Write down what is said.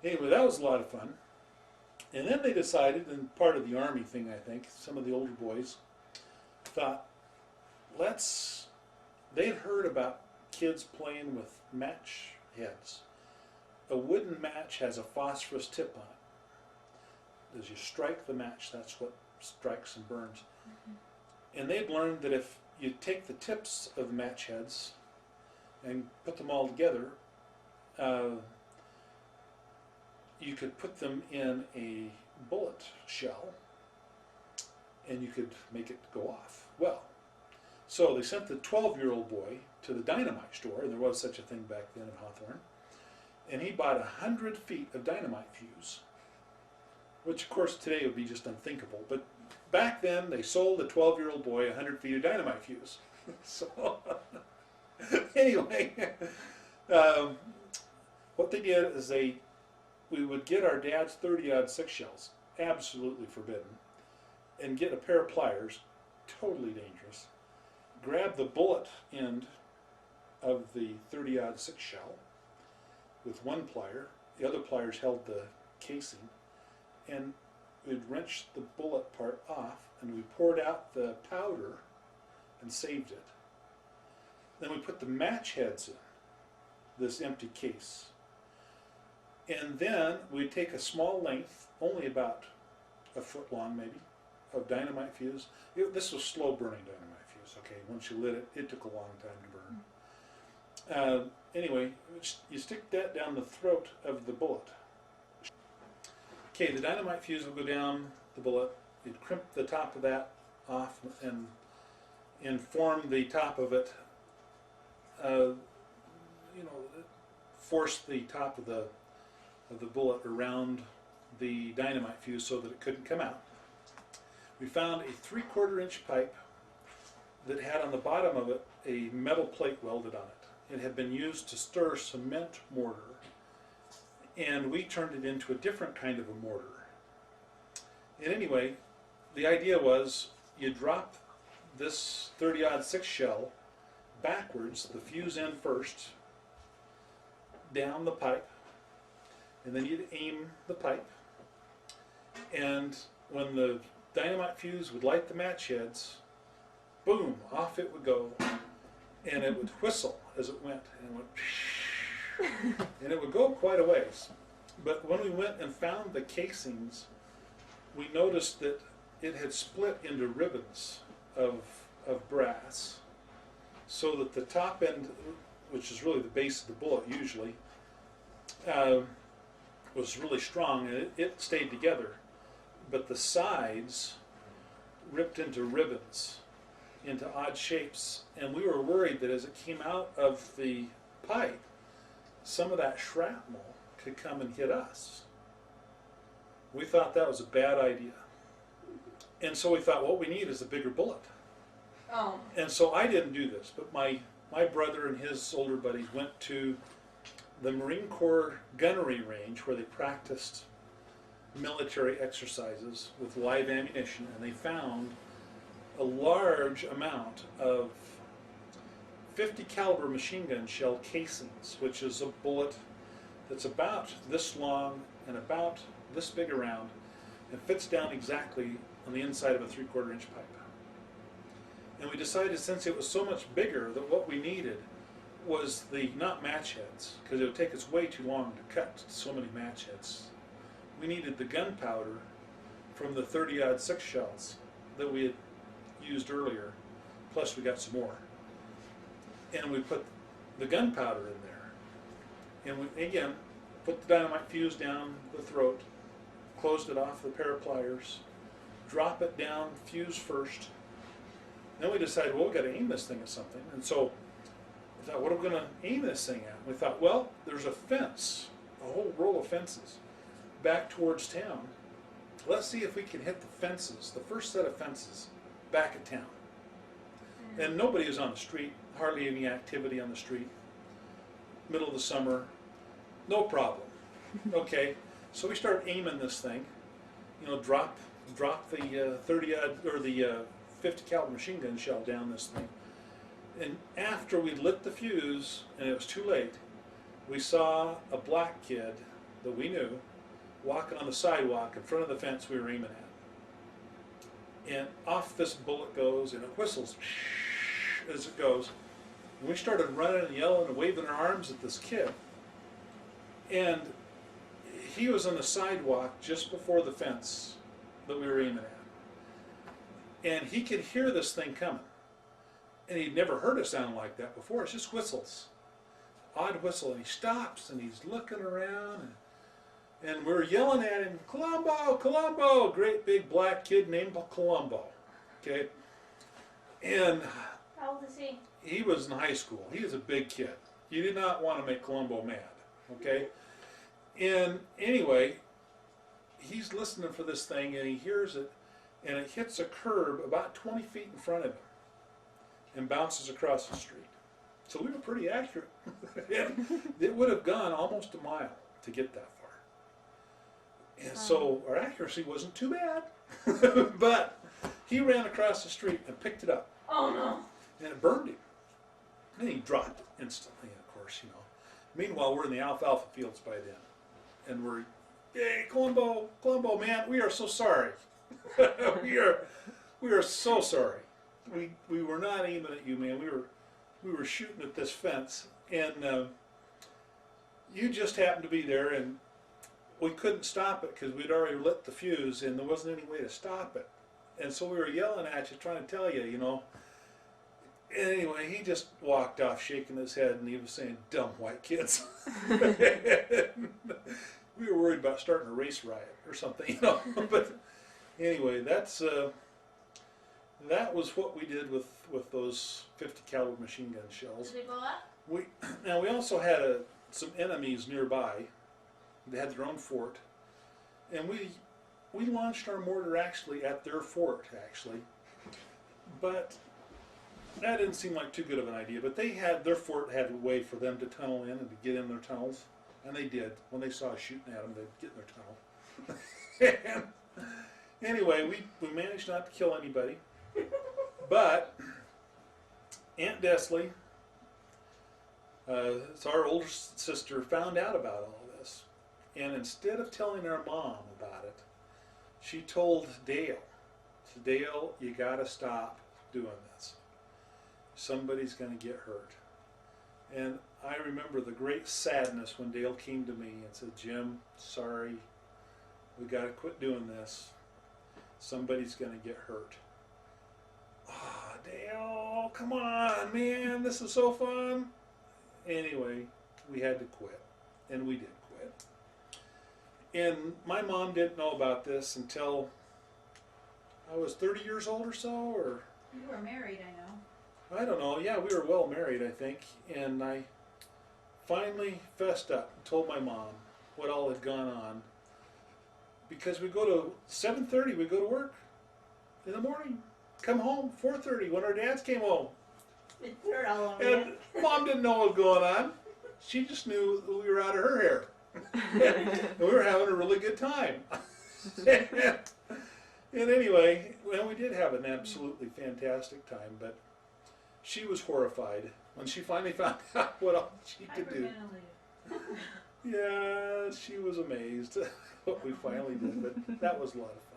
Anyway, that was a lot of fun. And then they decided, and part of the Army thing, I think, some of the older boys thought, they'd heard about kids playing with match heads. A wooden match has a phosphorus tip on it. As you strike the match, that's what strikes and burns. Mm-hmm. And they'd learned that if you take the tips of the match heads and put them all together, you could put them in a bullet shell and you could make it go off. Well, so they sent the 12-year-old boy to the dynamite store, and there was such a thing back then in Hawthorne, and he bought 100 feet of dynamite fuse, which of course today would be just unthinkable, but back then they sold a 12-year-old boy 100 feet of dynamite fuse. So anyway, what they did is we would get our dad's 30-06 shells, absolutely forbidden, and get a pair of pliers, totally dangerous, grab the bullet end of the 30-06 shell with one plier, the other pliers held the casing, and we'd wrench the bullet part off, and we poured out the powder and saved it. Then we put the match heads in this empty case. And then we'd take a small length, only about a foot long maybe, of dynamite fuse. This was slow burning dynamite fuse, okay? Once you lit it, it took a long time to burn. Anyway, you stick that down the throat of the bullet. Okay, the dynamite fuse will go down the bullet. You'd crimp the top of that off and form the top of it, force the top of the bullet around the dynamite fuse so that it couldn't come out. We found a 3/4 inch pipe that had on the bottom of it a metal plate welded on it. It had been used to stir cement mortar, and we turned it into a different kind of a mortar. And anyway, the idea was you drop this 30-06 shell backwards, the fuse end first, down the pipe, and then you'd aim the pipe, and when the dynamite fuse would light the match heads, boom, off it would go, and it would whistle as it went, and it went and it would go quite a ways. But when we went and found the casings, we noticed that it had split into ribbons of brass, so that the top end, which is really the base of the bullet usually, was really strong, and it stayed together, but the sides ripped into ribbons, into odd shapes, and we were worried that as it came out of the pipe, some of that shrapnel could come and hit us. We thought that was a bad idea, and so we thought what we need is a bigger bullet. Oh. And so I didn't do this, but my brother and his older buddies went to the Marine Corps gunnery range where they practiced military exercises with live ammunition, and they found a large amount of 50 caliber machine gun shell casings, which is a bullet that's about this long and about this big around and fits down exactly on the inside of a 3/4 inch pipe. And we decided, since it was so much bigger, that what we needed was not match heads, because it would take us way too long to cut so many match heads. We needed the gunpowder from the 30-06 shells that we had used earlier, plus we got some more. And we put the gunpowder in there. And we, again, put the dynamite fuse down the throat, closed it off with a pair of pliers, drop it down, fuse first. Then we decided, well, we've got to aim this thing at something. And so we thought, what are we going to aim this thing at? We thought, well, there's a fence, a whole row of fences back towards town. Let's see if we can hit the fences, the first set of fences back at town. And nobody is on the street, hardly any activity on the street. Middle of the summer, no problem. Okay, so we start aiming this thing, drop the 30 or the 50 caliber machine gun shell down this thing. And after we lit the fuse and it was too late, we saw a black kid that we knew walking on the sidewalk in front of the fence we were aiming at. And off this bullet goes, and it whistles as it goes. And we started running and yelling and waving our arms at this kid. And he was on the sidewalk just before the fence that we were aiming at. And he could hear this thing coming. And he'd never heard it sound like that before. It's just whistles. Odd whistle. And he stops and he's looking around. And we're yelling at him, Colombo, Colombo! Great big black kid named Colombo. Okay? And how old is he? He was in high school. He was a big kid. You did not want to make Colombo mad. Okay? And anyway, he's listening for this thing and he hears it, and it hits a curb about 20 feet in front of him and bounces across the street. So we were pretty accurate. It would have gone almost a mile to get that far. And so our accuracy wasn't too bad. But he ran across the street and picked it up. Oh no. And it burned him. And he dropped it instantly, of course, you know. Meanwhile, we're in the alfalfa fields by then. And we're, hey, Colombo, Colombo, man, we are so sorry. we are so sorry. We were not aiming at you, man. We were shooting at this fence, and you just happened to be there, and we couldn't stop it because we'd already lit the fuse, and there wasn't any way to stop it. And so we were yelling at you, trying to tell you, you know. Anyway, he just walked off shaking his head, and he was saying, dumb white kids. We were worried about starting a race riot or something, you know. But anyway, that was what we did with those 50 caliber machine gun shells. Did they blow up? Now we also had some enemies nearby. They had their own fort, and we launched our mortar actually at their fort actually, but that didn't seem like too good of an idea. But their fort had a way for them to tunnel in and to get in their tunnels, and they did. When they saw us shooting at them, they'd get in their tunnel. And anyway, we managed not to kill anybody, but Aunt Desley, it's our older sister, found out about all this, and instead of telling our mom about it, she told Dale, Dale, you gotta stop doing this. Somebody's gonna get hurt. And I remember the great sadness when Dale came to me and said, Jim, sorry, we gotta quit doing this. Somebody's gonna get hurt. Ah, Dale, come on, man, this is so fun. Anyway, we had to quit, and we did quit. And my mom didn't know about this until I was 30 years old or so, or... You were married, I know. I don't know, yeah, we were well married, I think, and I finally fessed up and told my mom what all had gone on, because we go to 7:30, we go to work in the morning, come home 4:30 when our dads came home. They're all over And Mom didn't know what was going on. She just knew that we were out of her hair. And we were having a really good time. And anyway, well, we did have an absolutely fantastic time, but she was horrified when she finally found out what all she could do. Yeah, she was amazed what we finally did, but that was a lot of fun.